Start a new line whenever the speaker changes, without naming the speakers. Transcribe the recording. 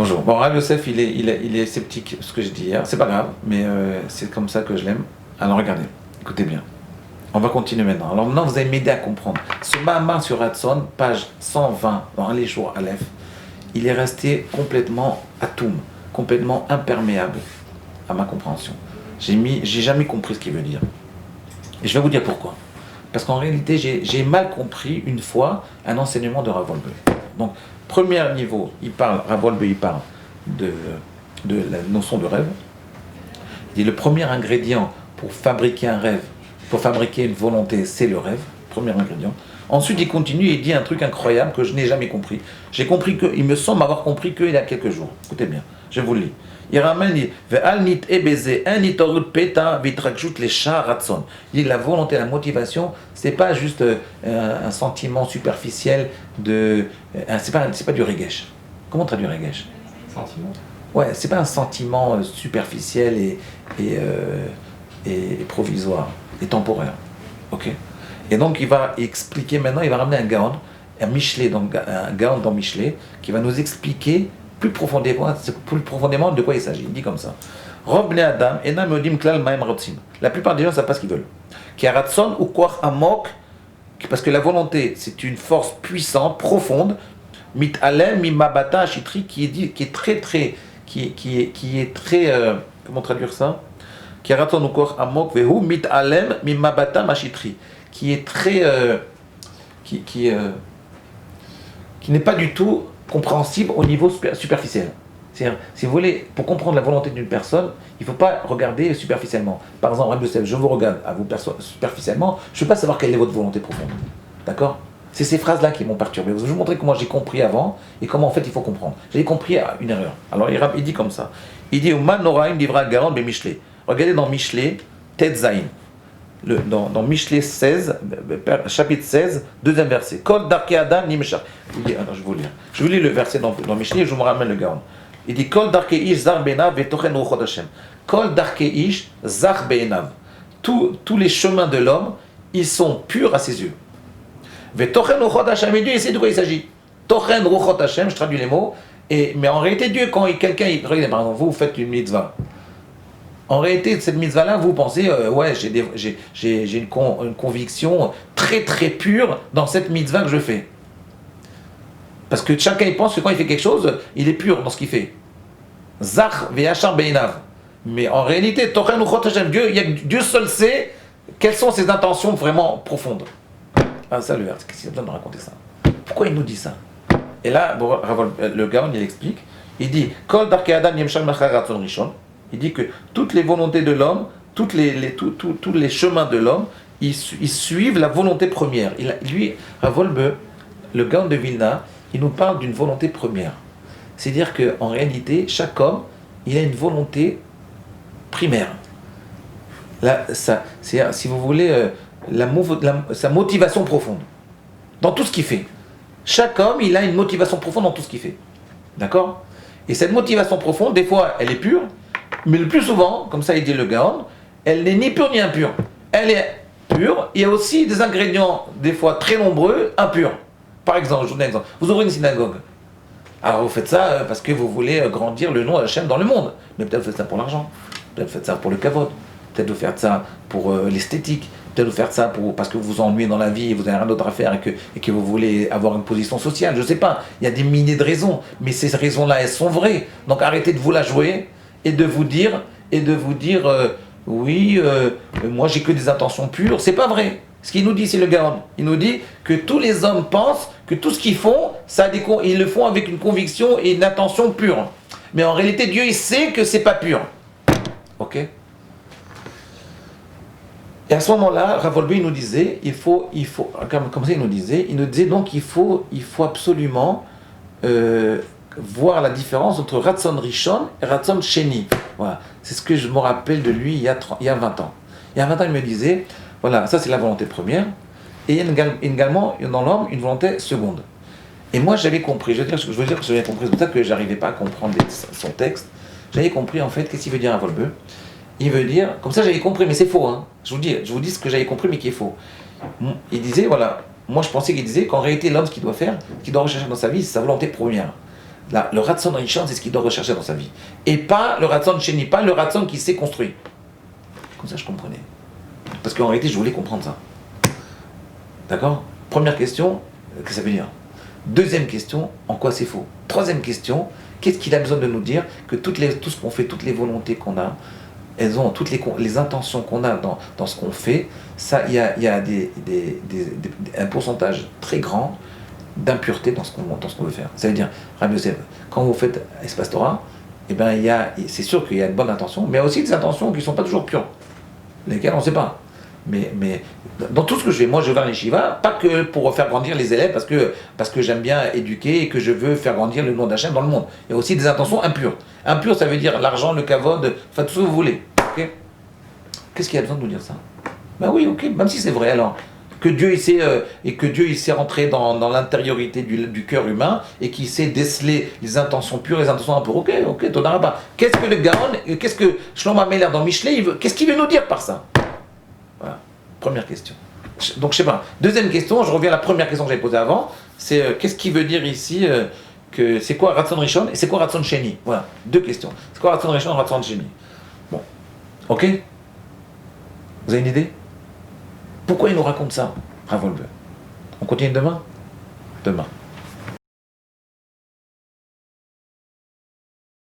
Bonjour. Bon, Rav Yosef, il est sceptique, ce que je dis hier. C'est pas grave, mais c'est comme ça que je l'aime. Alors regardez, écoutez bien. On va continuer maintenant. Alors maintenant, vous allez m'aider à comprendre. Ce Mahamar sur Ratson, page 120, dans les jours Aleph, il est resté complètement atoum, complètement imperméable à ma compréhension. J'ai jamais compris ce qu'il veut dire. Et je vais vous dire pourquoi. Parce qu'en réalité, j'ai mal compris une fois un enseignement de Rav Wolbe. Donc, premier niveau, Rav Wolbe, il parle de la notion de rêve. Il dit le premier ingrédient pour fabriquer un rêve, pour fabriquer une volonté, c'est le rêve. Premier ingrédient. Ensuite, il continue et il dit un truc incroyable que je n'ai jamais compris. J'ai compris il me semble avoir compris qu'il y a quelques jours. Écoutez bien, je vous le lis. Il ramène, il dit la volonté, la motivation, c'est pas juste un sentiment superficiel c'est pas du regesh. Comment traduire regesh?
Sentiment.
Ouais, c'est pas un sentiment superficiel et provisoire et temporaire. Ok. Et donc il va expliquer maintenant, il va ramener un Gaon, un Gaon dans Michelet, qui va nous expliquer plus profondément de quoi il s'agit. Il dit comme ça. La plupart des gens ne savent pas ce qu'ils veulent. Parce que la volonté, c'est une force puissante, profonde, qui est très, comment traduire ça? Qui est très, qui n'est pas du tout compréhensible au niveau superficiel. C'est-à-dire, si vous voulez, pour comprendre la volonté d'une personne, il ne faut pas regarder superficiellement. Par exemple, Rav Yosef, je vous regarde à vous superficiellement, je ne veux pas savoir quelle est votre volonté profonde. D'accord? C'est ces phrases-là qui m'ont perturbé. Je vais vous montrer comment j'ai compris avant et comment en fait il faut comprendre. J'ai compris une erreur. Alors il dit comme ça. Il dit regardez dans Michelet, Tet Zayin. Dans Michelet 16, chapitre 16, deuxième verset. Kol darke adam ni meshach. Je vous lis le verset dans Michelet et je vous me ramène le Gaon. Il dit Kol darke ish zar be'enav vetochen ruchot Hashem. Kol darke ish zar be'enav. Tous les chemins de l'homme, ils sont purs à ses yeux. Vetochen ruchot Hashem. Et Dieu, il sait de quoi il s'agit. Tochen ruchot Hashem, je traduis les mots. Mais en réalité, Dieu, quand quelqu'un, regardez, par exemple, vous faites une mitzvah. En réalité, cette mitzvah-là, vous pensez, ouais, j'ai une conviction très très pure dans cette mitzvah que je fais. Parce que chacun il pense que quand il fait quelque chose, il est pur dans ce qu'il fait. Zach ve'achar be'inav. Mais en réalité, Tochen uchot Hashem, Dieu seul sait quelles sont ses intentions vraiment profondes. Ah, ça le verset, qu'est-ce qu'il a besoin de raconter ça? Pourquoi il nous dit ça? Et là, le Gaon, il explique, il dit, Kol darke adam yemshach machar ratzon rishon. Il dit que toutes les volontés de l'homme, tous les chemins de l'homme, ils suivent la volonté première. Lui, Rav Wolbe, le Gaon de Vilna, il nous parle d'une volonté première. C'est-à-dire qu'en réalité, chaque homme, il a une volonté primaire. Là, si vous voulez, sa motivation profonde. Dans tout ce qu'il fait. Chaque homme, il a une motivation profonde dans tout ce qu'il fait. D'accord? Et cette motivation profonde, des fois, elle est pure. Mais le plus souvent, comme ça il dit le Gaon, elle n'est ni pure ni impure. Elle est pure. Il y a aussi des ingrédients, des fois très nombreux, impurs. Par exemple, je vous donne un exemple. Vous ouvrez une synagogue. Alors vous faites ça parce que vous voulez grandir le nom d'Hachem dans le monde. Mais peut-être vous faites ça pour l'argent. Peut-être vous faites ça pour le kavod. Peut-être vous faites ça pour l'esthétique. Peut-être vous faites ça parce que vous vous ennuyez dans la vie et vous n'avez rien d'autre à faire et que vous voulez avoir une position sociale. Je ne sais pas. Il y a des milliers de raisons. Mais ces raisons-là, elles sont vraies. Donc arrêtez de vous la jouer. Et de vous dire, oui, moi j'ai que des intentions pures. C'est pas vrai. Ce qu'il nous dit, c'est le Gaon. Il nous dit que tous les hommes pensent que tout ce qu'ils font, ils le font avec une conviction et une intention pure. Mais en réalité, Dieu, il sait que c'est pas pur. Ok? Et à ce moment-là, Rav Wolbe, il nous disait, comme ça il nous disait donc il faut absolument voir la différence entre Ratzon Rishon et Ratzon Sheni. Voilà. C'est ce que je me rappelle de lui il y a 20 ans. Il y a 20 ans, il me disait, voilà, ça c'est la volonté première, et il y a également dans l'homme une volonté seconde. Et moi j'avais compris, je veux dire que j'avais compris, c'est pour ça que je n'arrivais pas à comprendre son texte. J'avais compris en fait, qu'est-ce qu'il veut dire à Wolbe? Il veut dire, comme ça j'avais compris, mais c'est faux, hein. Je vous dis ce que j'avais compris, mais qui est faux. Il disait, voilà, moi je pensais qu'il disait qu'en réalité l'homme, ce qu'il doit faire, ce qu'il doit rechercher dans sa vie, c'est sa volonté première. Là, le Ratson Rishon, c'est ce qu'il doit rechercher dans sa vie. Et pas le Ratson Sheni, pas le Ratson qui s'est construit. Comme ça, je comprenais. Parce qu'en réalité, je voulais comprendre ça. D'accord? Première question, qu'est-ce que ça veut dire? Deuxième question, en quoi c'est faux? Troisième question, qu'est-ce qu'il a besoin de nous dire? Que tout ce qu'on fait, toutes les volontés qu'on a, elles ont toutes les intentions qu'on a dans ce qu'on fait, ça, il y a un pourcentage très grand d'impureté dans ce qu'on veut faire. Ça veut dire, Rabbi Yosef, quand vous faites Espace Torah, eh ben, c'est sûr qu'il y a une bonne intention, mais il y a aussi des intentions qui ne sont pas toujours pures, lesquelles on ne sait pas. Mais dans tout ce que je fais, moi je vais à l'Yeshiva, pas que pour faire grandir les élèves, parce que j'aime bien éduquer et que je veux faire grandir le nom d'Hachem dans le monde. Il y a aussi des intentions impures. Impures, ça veut dire l'argent, le kavod, enfin tout ce que vous voulez. Okay. Qu'est-ce qu'il y a besoin de nous dire ça? Ben oui, ok, même si c'est vrai alors. Que Dieu il sait rentrer dans l'intériorité du cœur humain et qu'il sait déceler les intentions pures et les intentions impures. Ok, t'en auras pas. Qu'est-ce que le Gaon, qu'est-ce que Shlomo Ameler dans Michelet, qu'est-ce qu'il veut nous dire par ça? Voilà, première question. Donc je sais pas. Deuxième question, je reviens à la première question que j'avais posée avant, c'est qu'est-ce qu'il veut dire ici que c'est quoi Ratson Rishon et c'est quoi Ratson Sheni? Voilà, deux questions. C'est quoi Ratson Rishon et Ratson Sheni? Bon, ok. Vous avez une idée? Pourquoi il nous raconte ça, Ravolver? On continue demain? Demain.